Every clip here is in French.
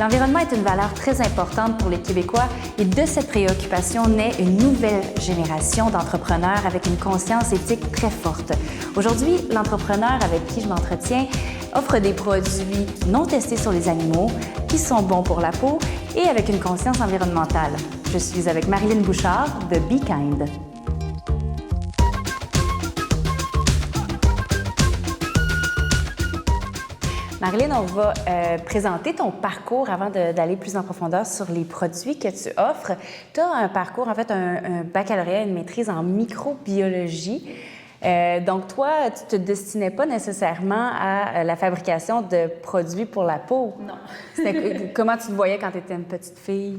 L'environnement est une valeur très importante pour les Québécois et de cette préoccupation naît une nouvelle génération d'entrepreneurs avec une conscience éthique très forte. Aujourd'hui, l'entrepreneur avec qui je m'entretiens offre des produits non testés sur les animaux qui sont bons pour la peau et avec une conscience environnementale. Je suis avec Marilyn Bouchard de Be Kind. Marilyn, on va présenter ton parcours avant d'aller plus en profondeur sur les produits que tu offres. Tu as un parcours, en fait, un baccalauréat et une maîtrise en microbiologie. Donc, toi, tu ne te destinais pas nécessairement à la fabrication de produits pour la peau. Non. Comment tu te voyais quand tu étais une petite fille?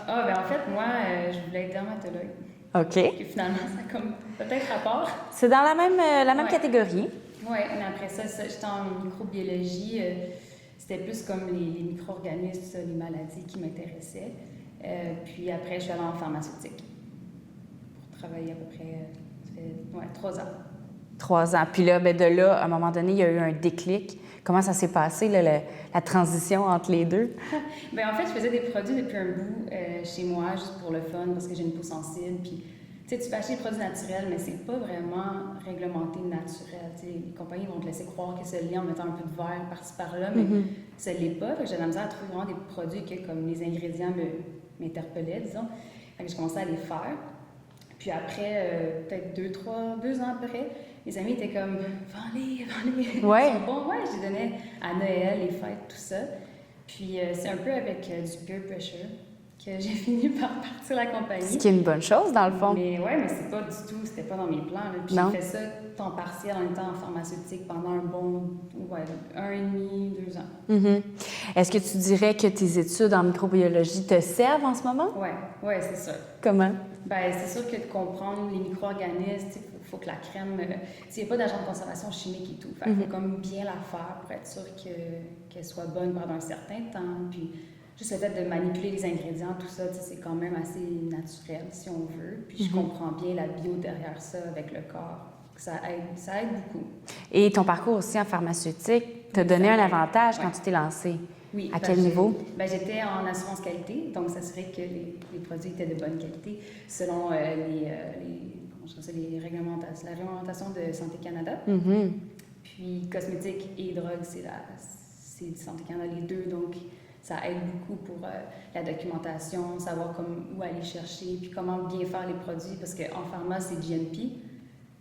Ben en fait, moi, je voulais être dermatologue. OK. Et finalement, ça a comme peut-être rapport. C'est dans la même catégorie. Oui, mais après ça, j'étais en microbiologie. C'était plus comme les micro-organismes, les maladies qui m'intéressaient. Puis après, je suis allée en pharmaceutique pour travailler à peu près, ça fait 3 ans. 3 ans. Puis là, de là, à un moment donné, il y a eu un déclic. Comment ça s'est passé, là, la transition entre les deux? Bien, en fait, je faisais des produits depuis un bout chez moi, juste pour le fun, parce que j'ai une peau sensible. Puis, tu sais, tu peux acheter des produits naturels, mais c'est pas vraiment réglementé naturel. Tu sais, les compagnies vont te laisser croire que c'est lié en mettant un peu de verre par-ci par-là, mais ça l'est pas. Fait que j'ai de la misère à trouver vraiment des produits que, comme les ingrédients m'interpellaient, disons. Fait que j'ai commencé à les faire. Puis après, peut-être 2 ans après, mes amis étaient comme « Vends-les! » Ouais. Ils sont bons. Ouais, je les donnais à Noël, les fêtes, tout ça. Puis c'est un peu avec du peer pressure que j'ai fini par partir la compagnie. Ce qui est une bonne chose, dans le fond. Mais ouais, mais c'est pas du tout, c'était pas dans mes plans. Là. Puis j'ai fait ça, temps partiel, en étant en pharmaceutique pendant un bon, 1 an et demi, 2 ans. Mm-hmm. Est-ce que tu dirais que tes études en microbiologie te servent en ce moment? Oui, c'est ça. Comment? Bien, c'est sûr que de comprendre les micro-organismes, il faut que la crème... il n'y a pas d'agent de conservation chimique et tout. Il faut comme bien la faire pour être sûr qu'elle soit bonne pendant un certain temps. Puis juste le fait de manipuler les ingrédients, tout ça, c'est quand même assez naturel, si on veut. Puis je comprends bien la bio derrière ça avec le corps. Ça aide beaucoup. Et ton parcours aussi en pharmaceutique t'a donné un avantage quand tu t'es lancée. Oui. À quel niveau? J'étais en assurance qualité, donc s'assurer que les produits étaient de bonne qualité selon la réglementation de Santé Canada. Mm-hmm. Puis cosmétiques et drogues, c'est Santé Canada les deux, donc ça aide beaucoup pour la documentation, savoir où aller chercher, puis comment bien faire les produits, parce qu'en pharma, c'est GMP,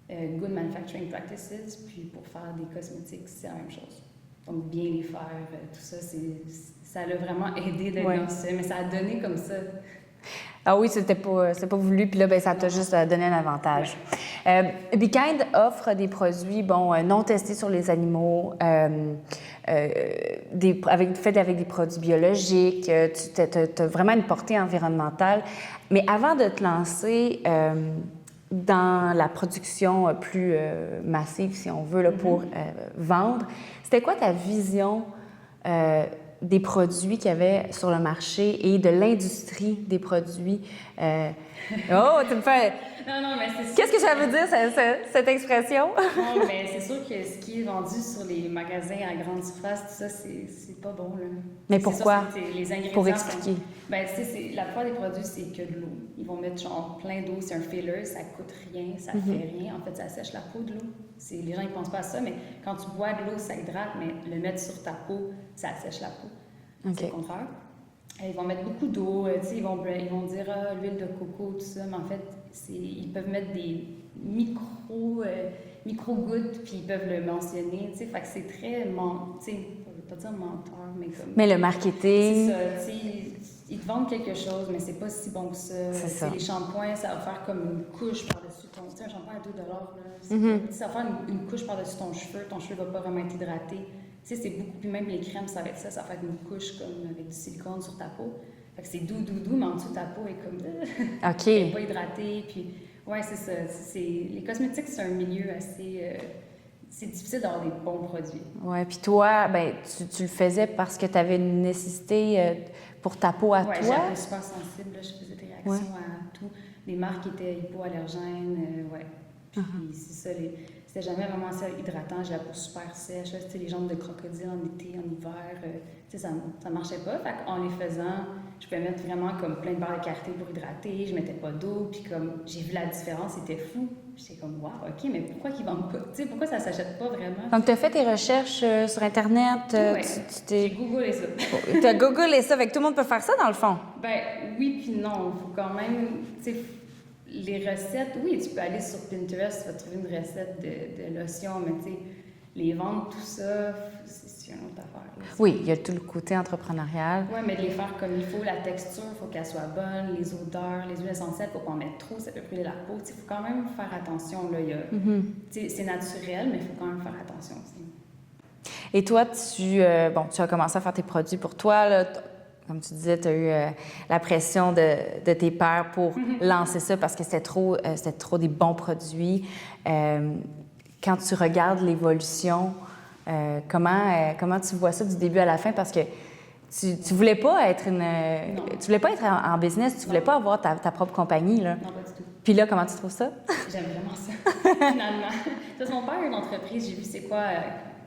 Good Manufacturing Practices, puis pour faire des cosmétiques, c'est la même chose. Donc, bien les faire, tout ça, ça l'a vraiment aidé d'être dans ça, mais ça a donné comme ça. Ah oui, c'était pas voulu, puis là, ça t'a juste donné un avantage. Be Kind offre des produits, non testés sur les animaux, faits avec des produits biologiques, tu as vraiment une portée environnementale. Mais avant de te lancer dans la production plus massive, si on veut, là, pour vendre, c'était quoi ta vision des produits qu'il y avait sur le marché et de l'industrie des produits? Oh, tu me fais... Non, mais c'est sûr. Qu'est-ce que ça veut dire, cette expression? Non, mais c'est sûr que ce qui est vendu sur les magasins à grande surface, tout ça, c'est pas bon, là. Mais pourquoi? Les ingrédients pour expliquer. La plupart des produits, c'est que de l'eau. Ils vont mettre plein d'eau, c'est un filler, ça coûte rien, ça fait rien. En fait, ça sèche la peau de l'eau. Les gens, ils pensent pas à ça, mais quand tu bois de l'eau, ça hydrate, mais le mettre sur ta peau, ça sèche la peau. Okay. C'est le contraire. Ils vont mettre beaucoup d'eau, ils vont dire l'huile de coco, tout ça, mais en fait, ils peuvent mettre des micro-gouttes, puis ils peuvent le mentionner, fait que c'est très, je ne veux pas dire menteur, mais comme... Mais le marketing... C'est ça, ils te vendent quelque chose, mais c'est pas si bon que ça. C'est ça. Les shampoings, ça va faire comme une couche par-dessus ton... un shampoing à $2, là, ça va faire une couche par-dessus ton cheveu va pas vraiment être hydraté. C'est beaucoup, puis même les crèmes, ça va être ça va faire une couche comme avec du silicone sur ta peau. Fait que c'est doux, mais en dessous, ta peau est comme... OK. Elle n'est pas hydratée, puis... Ouais, c'est ça. Les cosmétiques, c'est un milieu assez... c'est difficile d'avoir des bons produits. Oui, puis toi, tu le faisais parce que tu avais une nécessité pour ta peau à toi? Oui, j'étais super sensible, là, je faisais des réactions à tout. Les marques étaient hypoallergènes, Puis c'est ça, c'était jamais vraiment assez hydratant. J'ai la peau super sèche, là, tu sais, les jambes de crocodile en été, en hiver, tu sais, ça marchait pas. Fait qu'en les faisant, je pouvais mettre vraiment comme plein de barres de karité pour hydrater, je mettais pas d'eau, puis comme j'ai vu la différence, c'était fou. J'étais comme, wow, OK, mais pourquoi qu'ils vendent pas? Tu sais, pourquoi ça s'achète pas vraiment? Donc, tu as fait tes recherches sur Internet, Ouais. tu t'es... J'ai googlé ça. Tu as googlé ça, fait que tout le monde peut faire ça dans le fond. Ben oui, puis non. Il faut quand même, tu sais, les recettes, oui, tu peux aller sur Pinterest, tu vas trouver une recette de lotion, mais tu sais, les vendre, tout ça, c'est une autre affaire. Là. Oui, il y a tout le côté entrepreneurial. Oui, mais de les faire comme il faut, la texture, il faut qu'elle soit bonne, les odeurs, les huiles essentielles, il ne faut pas en mettre trop, ça peut brûler la peau. Il faut quand même faire attention. Là, c'est naturel, mais il faut quand même faire attention aussi. Et toi, tu as commencé à faire tes produits pour toi. Là, comme tu disais, tu as eu la pression de tes pairs pour lancer ça parce que c'était trop des bons produits. Quand tu regardes l'évolution, comment tu vois ça du début à la fin? Parce que tu voulais pas être tu voulais pas être en business, tu voulais pas avoir ta propre compagnie. Là. Non, pas du tout. Puis là, comment tu trouves ça? J'aime vraiment ça, finalement. Parce que mon père a une entreprise, j'ai vu c'est quoi,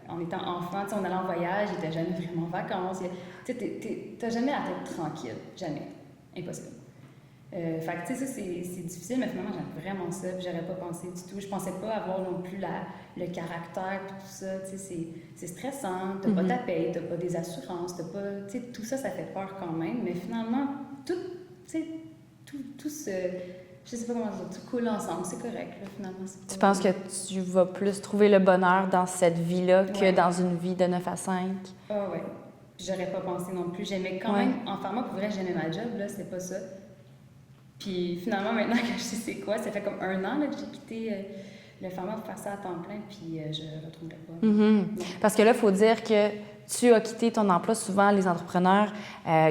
en étant enfant, on allait en voyage, il n'était jamais vraiment en vacances. Tu n'as jamais la tête tranquille, jamais. Impossible. Fait que, tu sais, ça, c'est difficile, mais finalement, j'aime vraiment ça, puis j'aurais pas pensé du tout. Je pensais pas avoir non plus le caractère, puis tout ça, tu sais, c'est stressant, t'as pas ta paye, t'as pas des assurances, t'as pas, tu sais, tout ça, ça fait peur quand même, mais finalement, tout, tu sais, tout se, je sais pas comment dire, tout coule ensemble, c'est correct, là, finalement. Tu penses que tu vas plus trouver le bonheur dans cette vie-là que dans une vie de 9 à 5? Ah ouais, j'aurais pas pensé non plus, j'aimais quand même, en pharma, pour vrai, j'aimais ma job, là, c'est pas ça. Puis finalement, maintenant que je sais c'est quoi, ça fait comme 1 an là, que j'ai quitté le pharma pour faire ça à temps plein, puis je ne retrouverai pas. Parce que là, il faut dire que tu as quitté ton emploi. Souvent, les entrepreneurs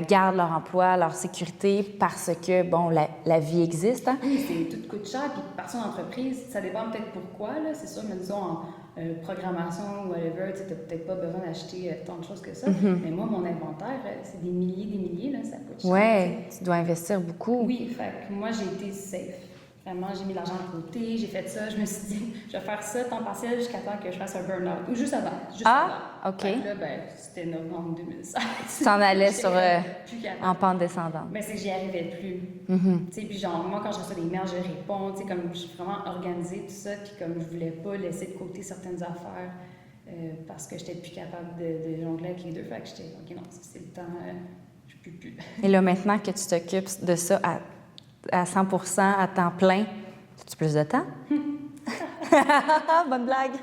gardent leur emploi, leur sécurité parce que, bon, la vie existe. Hein? Oui, tout coûte cher, puis partir en entreprise, ça dépend peut-être pourquoi, là, c'est sûr, mais disons en programmation ou whatever, tu n'as peut-être pas besoin d'acheter tant de choses que ça. Mais moi, mon inventaire, c'est des milliers, là, ça coûte cher. Oui, tu dois investir beaucoup. Oui, fait que moi, j'ai été safe. Vraiment, j'ai mis de l'argent de côté, j'ai fait ça, je me suis dit, je vais faire ça temps partiel jusqu'à temps que je fasse un burn-out. Ou juste avant. OK. Fait que là, ben, c'était novembre 2016. Tu t'en allais en pente descendante. Ben, c'est que j'y arrivais plus. Tu sais, puis genre, moi, quand je reçois des mails, je réponds, tu sais, comme je suis vraiment organisée, tout ça, puis comme je voulais pas laisser de côté certaines affaires parce que j'étais plus capable de jongler avec les deux. Fait que j'étais, OK, non, c'est le temps, je peux plus. Et là, maintenant que tu t'occupes de ça à 100%, à temps plein, as-tu plus de temps? Bonne blague!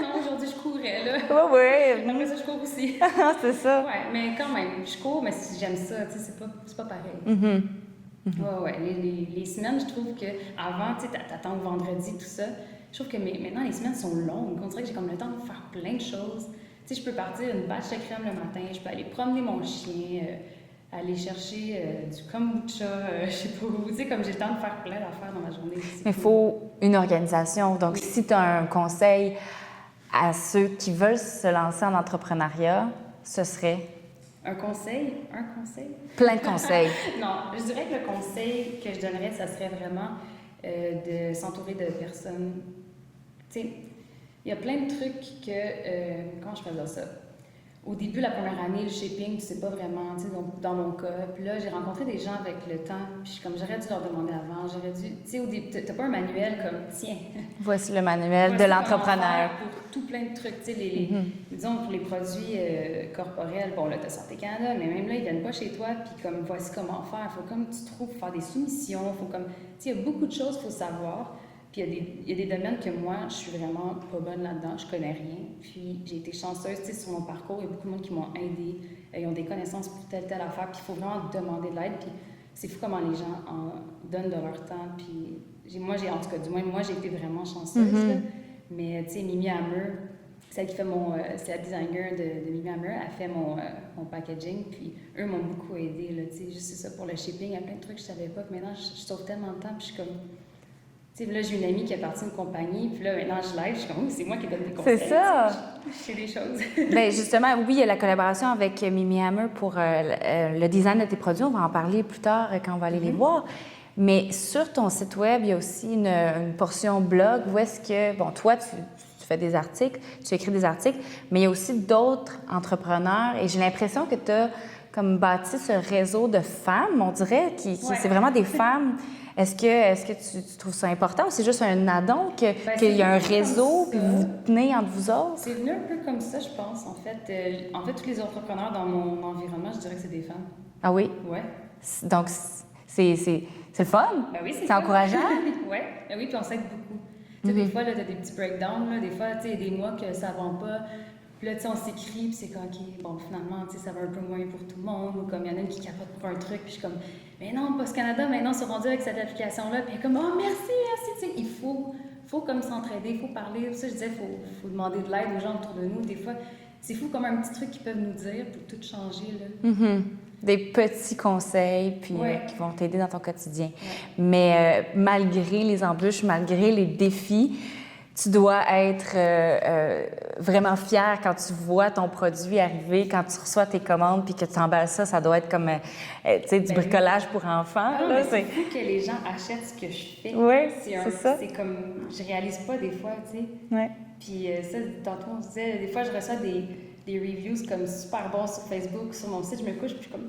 Non, aujourd'hui, je courais, là. Oui. Après ça, je cours aussi. C'est ça. Ouais, mais quand même, je cours, mais si j'aime ça, tu sais, c'est pas pareil. Ouais. Les semaines, je trouve que avant, tu sais, t'attends le vendredi, tout ça. Je trouve que maintenant, les semaines sont longues. On dirait que j'ai comme le temps de faire plein de choses. Tu sais, je peux partir une bâche de crème le matin, je peux aller promener mon chien, aller chercher du kombucha, je sais pas où. Tu sais, comme j'ai le temps de faire plein d'affaires dans ma journée. Mais il faut une organisation. Donc, si tu as un conseil à ceux qui veulent se lancer en entrepreneuriat, ce serait? Un conseil? Plein de conseils. Non, je dirais que le conseil que je donnerais, ça serait vraiment de s'entourer de personnes. Tu sais, il y a plein de trucs que... comment je peux dire ça? Au début, la première année, le shipping, tu sais pas vraiment, tu sais, dans mon cas. Puis là, j'ai rencontré des gens avec le temps, puis comme j'aurais dû leur demander avant, j'aurais dû... Tu sais, au début, t'as pas un manuel comme, tiens... Voici le manuel de l'entrepreneur. Pour tout plein de trucs, tu sais, disons, pour les produits corporels, bon, là, t'as Santé Canada, mais même là, ils viennent pas chez toi, puis comme, voici comment faire. Faut comme tu trouves, faire des soumissions, faut comme... Tu sais, il y a beaucoup de choses qu'il faut savoir. Puis il y a des domaines que moi, je suis vraiment pas bonne là-dedans, je connais rien. Puis j'ai été chanceuse, tu sais, sur mon parcours, il y a beaucoup de monde qui m'ont aidée. Ils ont des connaissances pour telle affaire, puis il faut vraiment demander de l'aide. Puis c'est fou comment les gens en donnent de leur temps. Puis moi, en tout cas, du moins, moi, j'ai été vraiment chanceuse. Là. Mais tu sais, Mimi Hammer, celle qui fait c'est la designer de Mimi Hammer, elle fait mon packaging. Puis eux m'ont beaucoup aidée, là, tu sais, juste ça pour le shipping. Il y a plein de trucs que je savais pas, que maintenant, je sauve tellement de temps, puis je suis comme... Tu sais, là, j'ai une amie qui est partie d'une compagnie, puis là, maintenant, je live, je suis comme, c'est moi qui donne des conseils. C'est ça! Je sais des choses. Bien, justement, oui, il y a la collaboration avec Mimi Hammer pour le design de tes produits. On va en parler plus tard quand on va aller les voir. Mais sur ton site web, il y a aussi une portion blog où est-ce que, bon, toi, tu fais des articles, tu écris des articles, mais il y a aussi d'autres entrepreneurs et j'ai l'impression que tu as comme bâti ce réseau de femmes, on dirait, c'est vraiment des femmes. Est-ce que tu trouves ça important ou c'est juste un addon qu'il y a un réseau puis vous vous tenez entre vous autres? C'est venu un peu comme ça, je pense, en fait. Tous les entrepreneurs dans mon environnement, je dirais que c'est des femmes. Ah oui? Ouais. Donc, c'est le fun? Ben oui, c'est encourageant? Ouais. Ben oui, puis on s'aide beaucoup. Tu sais, des fois, là, t'as des petits breakdowns, là. Des fois, tu sais, il y a des mois que ça va pas. Puis là, tu sais, on s'écrit, puis c'est comme, OK, bon, finalement, tu sais, ça va un peu moins pour tout le monde. Ou comme, il y en a une qui capote pour un truc, puis je suis comme, mais non, Post Canada, maintenant, c'est rendu avec cette application-là. Puis elle est comme, oh, merci, tu sais, il faut comme s'entraider, il faut parler. Pour ça, je disais, il faut demander de l'aide aux gens autour de nous. Des fois, c'est fou comme un petit truc qu'ils peuvent nous dire pour tout changer, là. Des petits conseils puis, qui vont t'aider dans ton quotidien. Ouais. Mais malgré les embûches, malgré les défis, tu dois être vraiment fier quand tu vois ton produit arriver, quand tu reçois tes commandes puis que tu emballes ça. Ça doit être comme du bricolage pour enfants. Non, là, c'est fou que les gens achètent ce que je fais. Oui, c'est ça. C'est comme, je réalise pas des fois, tu sais. Oui. Puis ça, tantôt, on se disait, des fois, je reçois des reviews comme super bons sur Facebook, sur mon site. Je me couche puis je suis comme...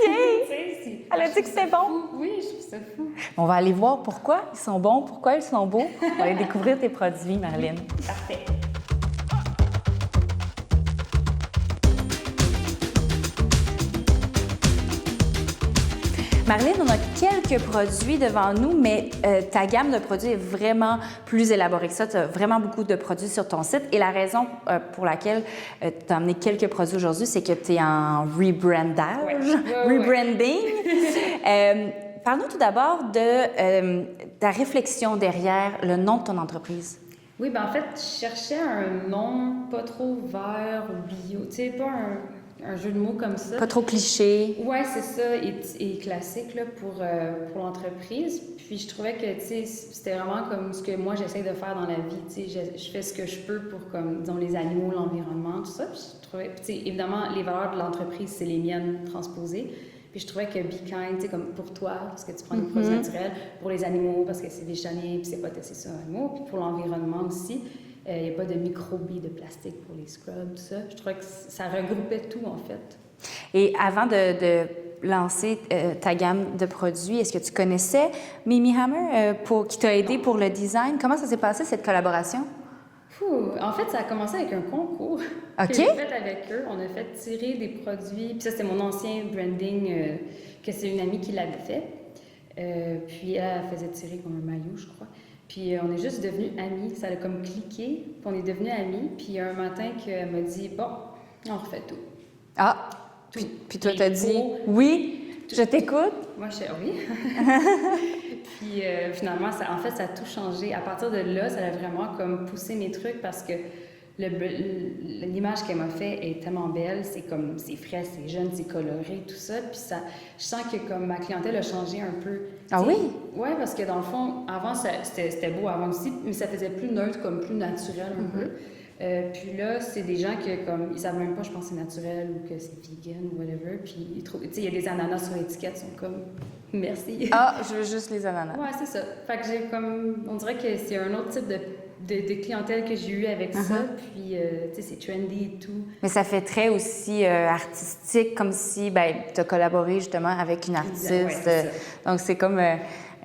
Yay! Elle a dit que c'était bon. Fou. Oui, je trouve ça fou. On va aller voir pourquoi ils sont bons, pourquoi ils sont beaux. On va aller découvrir tes produits, Marlène. Parfait. Marlène, on a quelques produits devant nous, mais ta gamme de produits est vraiment plus élaborée que ça. Tu as vraiment beaucoup de produits sur ton site. Et la raison pour laquelle tu as amené quelques produits aujourd'hui, c'est que tu es en rebrandage, rebranding. Parle-nous tout d'abord de ta réflexion derrière le nom de ton entreprise. Oui, bien en fait, je cherchais un nom pas trop vert ou bio. Tu sais, pas un jeu de mots comme ça. Pas trop cliché. Oui, c'est ça, et classique là, pour l'entreprise. Puis je trouvais que, tu sais, c'était vraiment comme ce que moi, j'essaie de faire dans la vie. Tu sais, je fais ce que je peux pour, comme, disons, les animaux, l'environnement, tout ça. Puis je trouvais, tu sais, évidemment, les valeurs de l'entreprise, c'est les miennes transposées. Puis je trouvais que Be Kind, tu sais, comme pour toi, parce que tu prends des produits naturels, pour les animaux, parce que c'est végétalien, puis c'est pas testé sur animaux, puis pour l'environnement aussi. Il n'y a pas de micro-billes de plastique pour les scrubs, tout ça. Je trouvais que ça regroupait tout, en fait. Et avant de lancer ta gamme de produits, est-ce que tu connaissais Mimi Hammer qui t'a aidé pour le design? Comment ça s'est passé, cette collaboration? En fait, ça a commencé avec un concours que j'ai fait avec eux. On a fait tirer des produits. Puis ça, c'était mon ancien branding, que c'est une amie qui l'avait fait. Puis elle faisait tirer comme un maillot, je crois. Puis on est juste devenus amis. Ça a comme cliqué. Puis on est devenus amis. Puis un matin qu'elle m'a dit, bon, on refait tout. Ah! Puis toi, t'as dit, oui, je t'écoute. Moi, je dis oui. Puis finalement, ça a tout changé. À partir de là, ça a vraiment comme poussé mes trucs parce que l'image qu'elle m'a fait est tellement belle. C'est comme, c'est frais, c'est jeune, c'est coloré, tout ça. Puis ça, je sens que comme ma clientèle a changé un peu. Ah oui? Oui, parce que dans le fond, avant, c'était beau avant aussi, mais ça faisait plus neutre, comme plus naturel un peu. Puis là, c'est des gens qui, comme, ils savent même pas, je pense, que c'est naturel ou que c'est vegan ou whatever. Puis ils trouvent, tu sais, il y a des ananas sur l'étiquette, ils sont comme, merci. Ah, je veux juste les ananas. Ouais, c'est ça. Fait que j'ai comme, on dirait que c'est un autre type de clientèle que j'ai eu avec ça. Puis, tu sais, c'est trendy et tout. Mais ça fait très aussi artistique, comme si, ben, tu as collaboré justement avec une artiste. Donc, c'est comme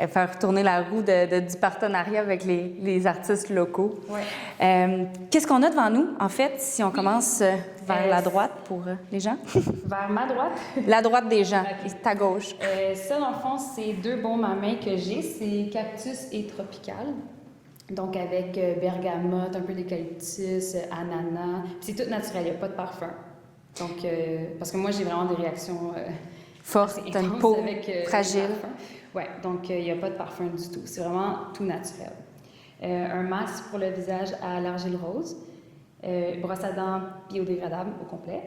faire tourner la roue du partenariat avec les artistes locaux. Ouais. Qu'est-ce qu'on a devant nous, en fait, si on commence vers la droite pour les gens? Vers ma droite? La droite des gens, ta gauche. Ça, dans le fond, c'est deux baumes à main que j'ai. C'est cactus et tropical. Donc, avec bergamote, un peu d'eucalyptus, ananas. Puis c'est tout naturel, il n'y a pas de parfum. Donc, parce que moi, j'ai vraiment des réactions fortes, t'as une peau fragile. Oui, donc il n'y a pas de parfum du tout. C'est vraiment tout naturel. Un masque pour le visage à l'argile rose, brosse à dents biodégradable au complet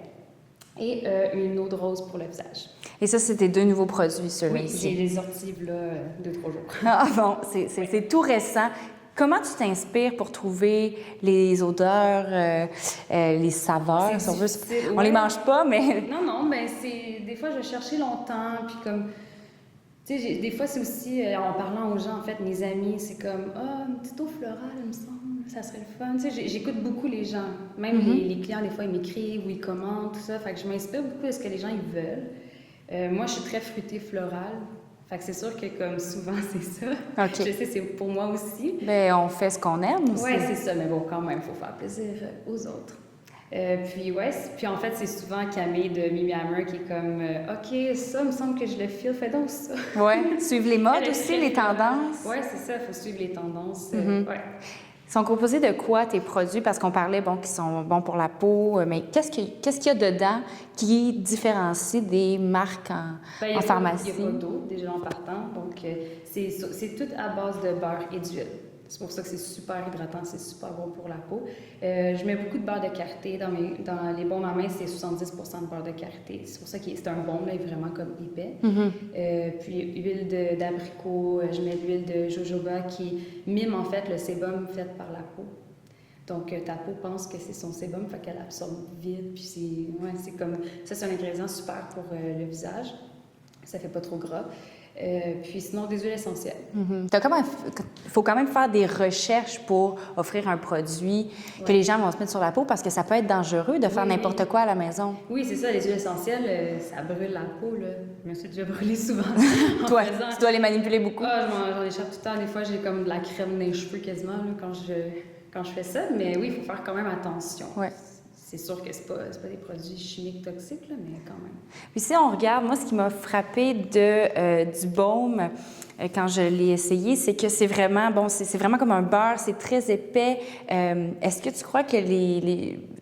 et une eau de rose pour le visage. Et ça, c'est tes deux nouveaux produits, ceux-là ici? Oui, j'ai les sortis là 2-3 jours. Ah bon, c'est tout récent. Comment tu t'inspires pour trouver les odeurs, les saveurs? Si on veut, on les mange pas, mais... Non, ben c'est... Des fois, je cherchais longtemps, puis comme... Tu sais, des fois, c'est aussi, en parlant aux gens, en fait, mes amis, c'est comme, ah, une petite eau florale, il me semble, ça serait le fun. Tu sais, j'écoute beaucoup les gens. Même les clients, des fois, ils m'écrivent ou ils commentent, tout ça. Fait que je m'inspire beaucoup de ce que les gens, ils veulent. Moi, je suis très fruitée florale. Fait que c'est sûr que, comme souvent, c'est ça. OK. Je sais, c'est pour moi aussi. Bien, on fait ce qu'on aime aussi. Oui, c'est ça, mais bon, quand même, il faut faire plaisir aux autres. Puis en fait, c'est souvent Camille de Mimi Hammer qui est comme OK, ça, il me semble que je le file, fais donc ça. Oui, suivre les modes aussi, les tendances. Oui, c'est ça, il faut suivre les tendances. Ouais. Ils sont composés de quoi tes produits? Parce qu'on parlait, bon, qu'ils sont bons pour la peau, mais qu'est-ce qu'il y a dedans qui différencie des marques en pharmacie? Il n'y a pas d'eau, déjà en partant. Donc, c'est tout à base de beurre et d'huile. C'est pour ça que c'est super hydratant, c'est super bon pour la peau. Je mets beaucoup de beurre de karité. Dans les baumes à main, c'est 70 de beurre de karité. C'est pour ça que c'est un baume, là, vraiment comme épais. Puis huile d'abricot, je mets de l'huile de jojoba qui mime en fait le sébum fait par la peau. Donc, ta peau pense que c'est son sébum, fait qu'elle absorbe vite. Puis c'est comme... Ça, c'est un ingrédient super pour le visage. Ça fait pas trop gras. Puis sinon, des huiles essentielles. Il faut quand même faire des recherches pour offrir un produit que les gens vont se mettre sur la peau parce que ça peut être dangereux de faire n'importe quoi à la maison. Oui, c'est ça, les huiles essentielles, ça brûle la peau, là. Je me suis déjà brûlée souvent. Toi, tu dois les manipuler beaucoup. Ah, j'en échappe tout le temps. Des fois, j'ai comme de la crème dans les cheveux quasiment là, quand je fais ça. Mais oui, il faut faire quand même attention. Ouais. C'est sûr que c'est pas des produits chimiques toxiques, là, mais quand même. Puis si on regarde, moi, ce qui m'a frappé du baume quand je l'ai essayé, c'est que c'est vraiment, bon, c'est vraiment comme un beurre, c'est très épais. Est-ce que tu crois que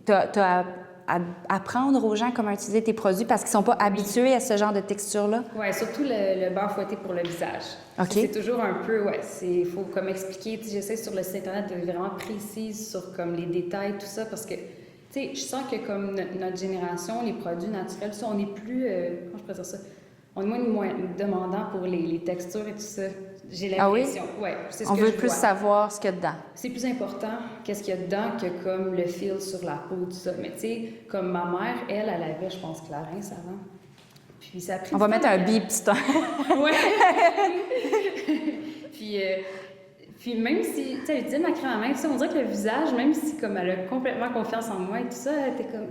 t'as à apprendre aux gens comment utiliser tes produits parce qu'ils sont pas habitués à ce genre de texture-là? Oui, surtout le beurre fouetté pour le visage. OK. C'est toujours un peu, il faut comme expliquer, j'essaie sur le site Internet d'être vraiment précise sur comme les détails, tout ça, parce que tu sais, je sens que comme notre génération, les produits naturels, ça, on est plus, comment je pourrais dire ça, on est moins demandant pour les textures et tout ça. J'ai l'impression. Ah oui? Ouais, c'est ce on que veut je plus vois. savoir ce qu'il y a dedans. C'est plus important qu'est-ce qu'il y a dedans que comme le fil sur la peau, tout ça. Mais tu sais, comme ma mère, elle avait, je pense, Clarins avant. Puis ça a pris On va mettre un bip, c'est Ouais. Puis même si, tu sais, elle utilisait ma crème à main, on dirait que le visage, même si comme elle a complètement confiance en moi et tout ça, elle était comme,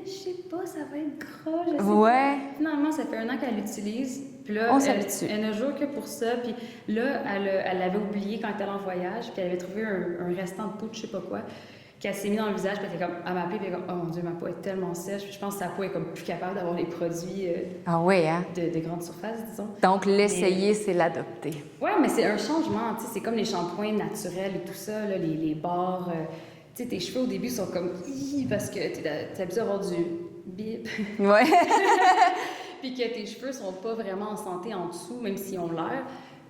je sais pas, ça va être gras, je sais pas. Finalement, ça fait 1 an qu'elle l'utilise. Puis là, elle n'a joué que pour ça. Puis là, elle l'avait oublié quand elle était en voyage, puis elle avait trouvé un restant de peau de je sais pas quoi, qu'elle s'est mis dans le visage, puis elle m'a appelé, puis elle était comme, oh mon Dieu, ma peau est tellement sèche. Puis je pense que sa peau est comme plus capable d'avoir les produits de grande surface, disons. Donc, l'essayer, c'est l'adopter. Oui, mais c'est un changement, tu sais, c'est comme les shampoings naturels et tout ça, là, les barres. Tu sais, tes cheveux au début sont comme, parce que t'es habitué à avoir du bip. Ouais. Puis que tes cheveux sont pas vraiment en santé en dessous, même s'ils ont l'air.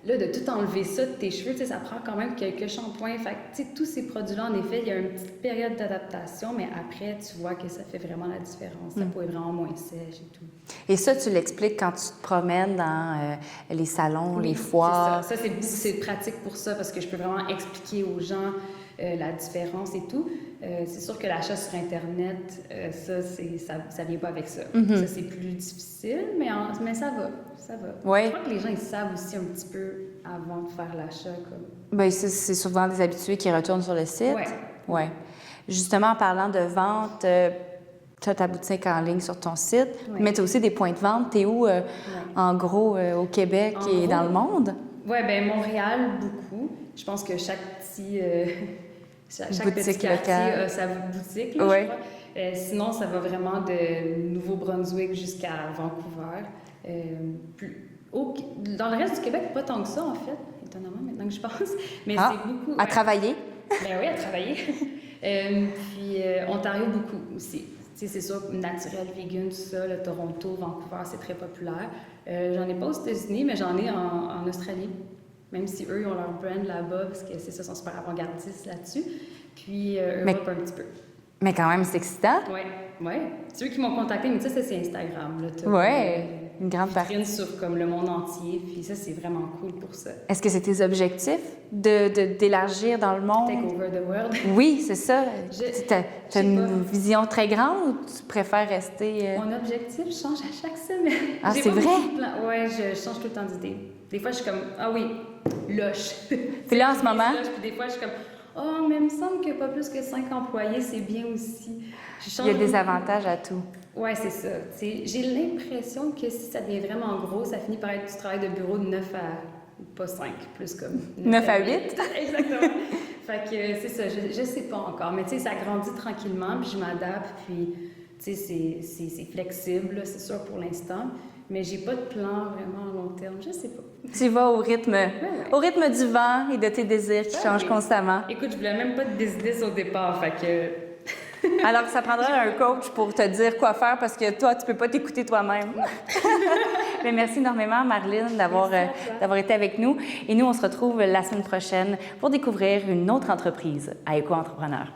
Là, de tout enlever ça de tes cheveux, ça prend quand même quelques shampoings. Fait que, tu sais, tous ces produits-là, en effet, il y a une petite période d'adaptation, mais après, tu vois que ça fait vraiment la différence. Ta peau est vraiment moins sèche et tout. Et ça, tu l'expliques quand tu te promènes dans les salons, les foires. C'est ça. Ça, c'est pratique pour ça, parce que je peux vraiment expliquer aux gens la différence et tout. C'est sûr que l'achat sur Internet, ça vient pas avec ça. Ça, c'est plus difficile, mais ça va. Ça va. Ouais. Je crois que les gens, ils savent aussi un petit peu avant de faire l'achat. Bien, c'est souvent des habitués qui retournent sur le site. Oui. Justement, en parlant de vente, tu as ta boutique en ligne sur ton site, mais tu as aussi des points de vente. Tu es où, en gros, au Québec dans le monde? Oui, bien, Montréal, beaucoup. Je pense que chaque petit quartier a sa boutique, là, je crois. Sinon, ça va vraiment de Nouveau-Brunswick jusqu'à Vancouver. Dans le reste du Québec, pas tant que ça, en fait, étonnamment, maintenant que je pense. Mais c'est beaucoup. À travailler? Ben oui, à travailler. Puis Ontario, beaucoup aussi. Tu sais, c'est sûr, naturel, vegan, tout ça, le Toronto, Vancouver, c'est très populaire. J'en ai pas aux États-Unis, mais j'en ai en Australie. Même si eux, ils ont leur brand là-bas, parce que c'est ça, ils sont super avant-gardistes là-dessus. Puis Europe, un petit peu. Mais quand même, c'est excitant. Oui. Ceux qui m'ont contacté, mais ça, c'est Instagram. Oui. une grande partie. vitrine sur comme le monde entier. Puis ça, c'est vraiment cool pour ça. Est-ce que c'est tes objectifs d'élargir dans le monde? Take over the world. Oui, c'est ça. Tu as sais une pas. vision très grande ou tu préfères rester... Mon objectif change à chaque semaine. Ah, J'ai c'est pas vrai? beaucoup de plans. Ouais, je change tout le temps d'idée. Des fois, je suis comme, ah oui, loche. Puis là, en ce moment... Puis des fois, je suis comme, oh, mais il me semble que pas plus que 5 employés, c'est bien aussi. Il y a des avantages à tout. Ouais, c'est ça. J'ai l'impression que si ça devient vraiment gros, ça finit par être du travail de bureau de 9 à... pas 5, plus comme... 9 à 8? Exactement. Fait que c'est ça, je sais pas encore. Mais tu sais, ça grandit tranquillement, puis je m'adapte, puis tu sais, c'est flexible, là, c'est sûr pour l'instant. Mais j'ai pas de plan vraiment à long terme, je sais pas. Tu vas au rythme du vent et de tes désirs qui changent constamment. Écoute, je voulais même pas de business au départ, fait que... Alors, ça prendrait un coach pour te dire quoi faire parce que toi, tu peux pas t'écouter toi-même. Mais merci énormément, Marlene, d'avoir été avec nous. Et nous, on se retrouve la semaine prochaine pour découvrir une autre entreprise à Éco-Entrepreneur.